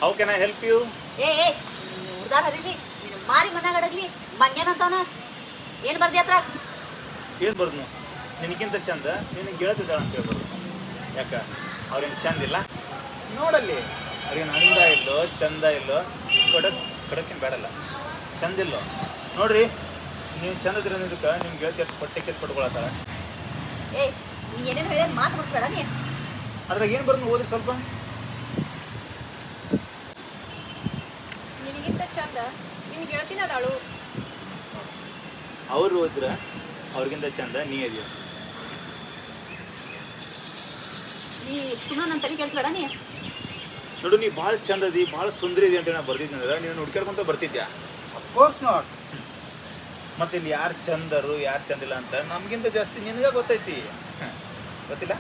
How can I help you? ಏ ಉದಾರ ಹರಿಲಿ ನೀನು ಮಾರಿ ಮನ್ಯಾಗ ಅಡಗ್ಲಿ ಮಂಗೇನಂತಾನ ಏನ್ ಬರ್ದಿ ಹತ್ರ ಏನ್ ಬರ್ದ್ನು? ನಿನಗಿಂತ ಚಂದ ನಿನಗೆ ಗೆಳತಿದ್ದಾಳ ಅಂತ ಹೇಳ್ಬಾರ್ದು. ಯಾಕ ಅವ್ರೇನು ಚಂದ ಇಲ್ಲ? ನೋಡಲ್ಲಿ ಅವ್ರೇನು ಅಂದ ಇಲ್ಲೋ ಚಂದ ಇಲ್ಲೋ ಕೊಡಕ್ಕೇನು ಬೇಡಲ್ಲ, ಚಂದ ಇಲ್ಲೋ ನೋಡ್ರಿ. ನೀವು ಚಂದ ಇದ್ರದಕ್ಕೆ ನಿಮ್ ಗೆಳತಿ ಎಷ್ಟು ಹೊಟ್ಟೆ ಕೆತ್ತು ಪಟ್ಕೊಳತ್ತಾಳ. ಏ ನೀ ಏನೇನು ಹೇಳಿ ಮಾತು ಬಿಡ್ಬೇಡ ನೀ. ಅದ್ರಾಗ ಏನು ಬರ್ದು ಓದ್ರಿ ಸ್ವಲ್ಪ. ನಿನಗಿಂತ ಚಂದ ನಿನ್ ಗೆಳತಿನ ಅದಾಳು. ಅವ್ರು ಹೋದ್ರ ಅವ್ರಿಗಿಂತ ಚಂದ ನೀ ಇದೆಯಾ? ನೀ ಸುಮ್ಮನೆ ನನ್ನ ತಲೆ ಕೆಡಿಸ್ಬೇಡ ನೀ. ನೋಡು, ನೀ ಭಾಳ ಚಂದ ಅದಿ, ಭಾಳ ಸುಂದರ ಇದೆ ಅಂತ ನಾ ಬರ್ದಿದ್ನಂದ್ರೆ ನೀನು ಹುಡ್ಕ್ಯಾಡ್ಕೊಂತ ಬರ್ತಿದ್ಯಾ? Of course not. ಮತ್ತೆ ಇಲ್ಲಿ ಯಾರು ಚಂದರು ಯಾರು ಚಂದಿಲ್ಲ ಅಂತ ನಮ್ಗಿಂತ ಜಾಸ್ತಿ ನಿನಗ ಗೊತ್ತೈತಿ. ಗೊತ್ತಿಲ್ಲ?